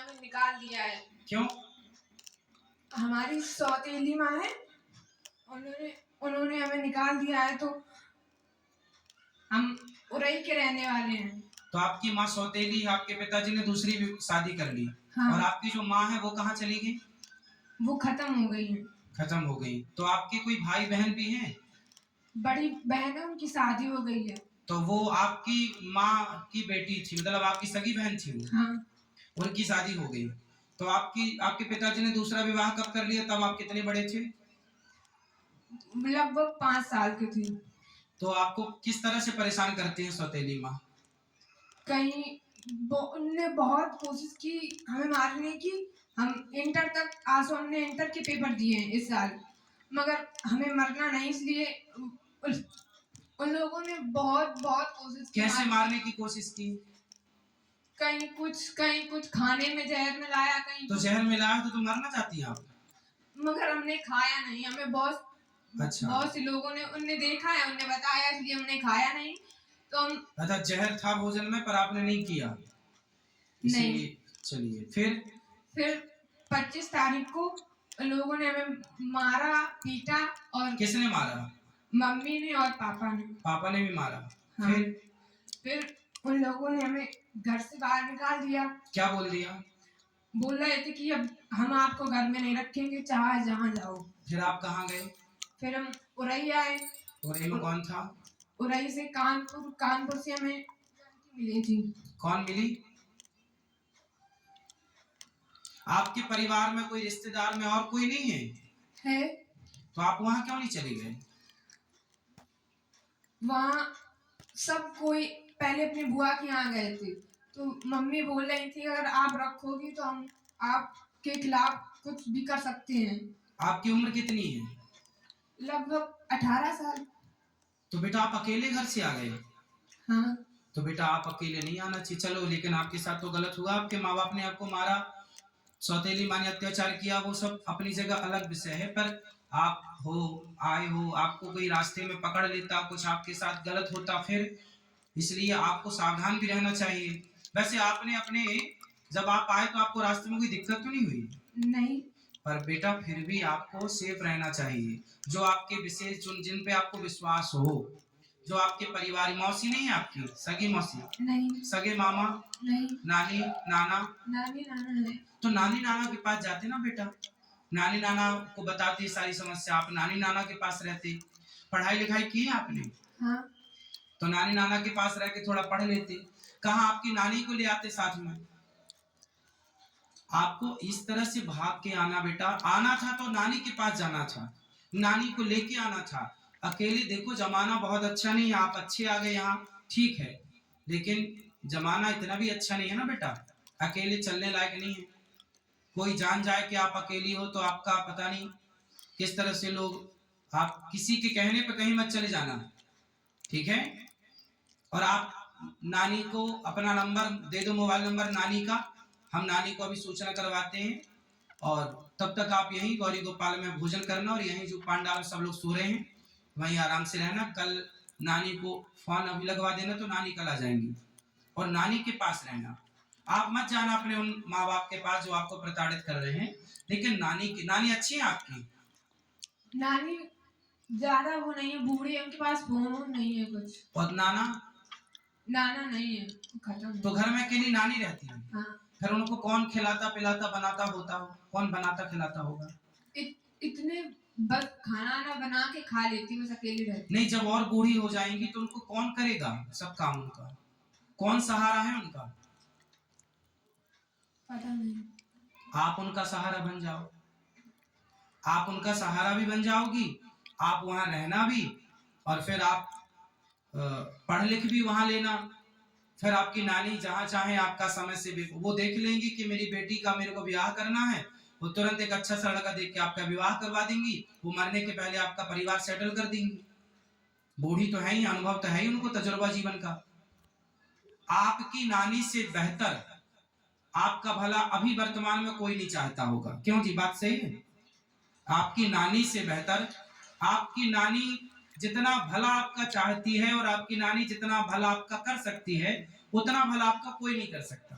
हमें निकाल दिया है। क्यों? हमारी सौतेली माँ है, उन्होंने हमें निकाल दिया है, तो हम उरई के रहने वाले हैं। तो आपकी माँ सौतेली, आपके पिताजी ने दूसरी भी शादी कर ली। हाँ। और आपकी जो माँ है वो कहाँ चली गई? वो खत्म हो गई है। खत्म हो गई। तो आपके कोई भाई बहन भी हैं? बड़ी बहन है, उनकी शादी हो गई है। तो वो आपकी माँ की बेटी थी, मतलब आपकी सगी बहन थी वो? हाँ। उनकी शादी हो गई। तो आपके पिताजी ने दूसरा विवाह कब कर लिया? तब आप कितने बड़े थे? लगभग 5 साल की थी। तो आपको किस तरह से परेशान करती है सौतेली माँ? उनने बहुत कोशिश की हमें मारने की। हम इंटर तक आंसू, हमने इंटर के पेपर दिए हैं इस साल, मगर हमें मरना नहीं, इसलिए उन लोगों ने बहुत बहुत कोशिश की। कैसे मारने की कोशिश की? कहीं कुछ खाने में जहर मिलाया, कहीं तो जहर मिलाया तो मरना चाहती हैं आप? मगर हमने खाया नहीं। हमें बहुत अच्छा, से लोगों ने उनने देखा है, उनने बताया, इसलिए हमने खाया नहीं। तो हम अच्छा, जहर था भोजन में पर आपने नहीं किया, नहीं। चलिए फिर 25 तारीख को लोगों ने हमें मारा, पीटा। और किसने मारा? मम्मी ने और पापा ने। पापा ने भी मारा। हाँ। फिर उन लोगों ने हमें घर से बाहर निकाल दिया। क्या बोल दिया? बोल रहे थे कि अब हम आपको घर में नहीं रखेंगे, चाहे जहाँ जाओ। फिर आप कहाँ गए? फिर हम उरई आए। उरई में कौन था? उरई से कानपुर से हमें मिली थी। कौन मिली? आपके परिवार में कोई रिश्तेदार में और कोई नहीं है? तो आप वहां क्यों नहीं चले गए? वहाँ सब कोई पहले अपनी बुआ के यहाँ गए थे, तो मम्मी बोल रही थी अगर आप रखोगी तो हम आपके खिलाफ कुछ भी कर सकते हैं। आपकी उम्र कितनी है? लगभग 18 साल। तो बेटा आप अकेले घर से आ गए? हाँ। तो बेटा आप अकेले नहीं आना चाहिए, चलो, लेकिन आपके साथ तो गलत हुआ। आपके माँ बाप ने आपको मारा, सौतेली माँ ने अत्याचार किया, वो सब अपनी जगह अलग विषय है। पर आप आए हो, आपको कोई रास्ते में पकड़ लेता, कुछ आपके साथ गलत होता फिर, इसलिए आपको सावधान भी रहना चाहिए। वैसे आपने अपने, जब आप आए तो आपको रास्ते में कोई दिक्कत तो नहीं हुई? नहीं। पर बेटा फिर भी आपको सेफ रहना चाहिए। जो आपके विशेष जिन पे आपको विश्वास हो, जो आपके परिवार, मौसी नहीं है आपकी, सगी मौसी नहीं, सगे मामा नहीं, नानी नाना है। तो नानी नाना के पास जाते ना बेटा, नानी नाना को बताते सारी समस्या, आप नानी नाना के पास रहते। पढ़ाई लिखाई की है आपने? हाँ। तो नानी नाना के पास रह के थोड़ा पढ़ लेते। कहाँ आपकी नानी को ले आते साथ में? आपको इस तरह से भाग के आना बेटा, आना था तो नानी के पास जाना था, नानी को लेके आना था। अकेले देखो जमाना बहुत अच्छा नहीं है, आप अच्छे आ गए यहाँ, ठीक है, लेकिन जमाना इतना भी अच्छा नहीं है ना बेटा, अकेले चलने लायक नहीं है। कोई जान जाए कि आप अकेली हो तो आपका पता नहीं किस तरह से लोग, आप किसी के कहने पर कहीं मत चले जाना, ठीक है? और आप नानी को अपना नंबर दे दो, मोबाइल नंबर नानी का, हम नानी को अभी सूचना करवाते हैं। और तब तक आप यहीं गौरी गोपाल में भोजन करना, और यहीं जो पांडाल में सब लोग सो रहे हैं वहीं आराम से रहना। कल नानी को फोन अभी लगवा देना तो नानी कल आ जाएंगी, और नानी के पास रहना। आप मत जाना अपने उन माँ बाप के पास जो आपको प्रताड़ित कर रहे हैं, लेकिन नानी अच्छी है आपकी? नानी ज्यादा वो नहीं है, बूढ़ी है, उनके पास फोन नहीं है कुछ। और नाना नहीं है, खत्म। तो घर में अकेली नानी रहती है। हाँ। फिर उनको कौन खिलाता पिलाता बनाता होता हो, कौन बनाता खिलाता होगा? इतने बस खाना ना बना के खा लेती, बस अकेली रहती। नहीं, जब और बूढ़ी हो जाएंगी तो उनको कौन करेगा सब काम, उनका कौन सहारा है उनका? पता नहीं। आप उनका सहारा बन जाओ, आप उनका सहारा भी बन जाओगी, आप वहां रहना भी, और फिर आप पढ़ लिख भी वहां लेना। फिर आपकी नानी जहां चाहे आपका समय से वो देख लेंगी कि मेरी बेटी का मेरे को ब्याह करना है, वो तुरंत एक अच्छा सा लड़का देख के आपका विवाह करवा देंगी, वो मरने के पहले आपका परिवार सेटल कर देंगी। बूढ़ी तो है ही, अनुभव तो है ही उनको, तजुर्बा जीवन का। आपकी नानी से बेहतर आपका भला अभी वर्तमान में कोई नहीं चाहता होगा, क्यों जी, बात सही है? आपकी नानी से बेहतर, आपकी नानी जितना भला आपका चाहती है और आपकी नानी जितना भला आपका कर सकती है, उतना भला आपका कोई नहीं कर सकता।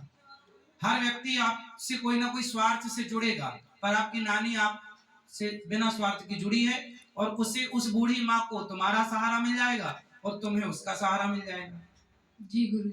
हर व्यक्ति आपसे कोई ना कोई स्वार्थ से जुड़ेगा, पर आपकी नानी आपसे बिना स्वार्थ की जुड़ी है, और उससे उस बूढ़ी माँ को तुम्हारा सहारा मिल जाएगा और तुम्हें उसका सहारा मिल जाएगा। जी गुरु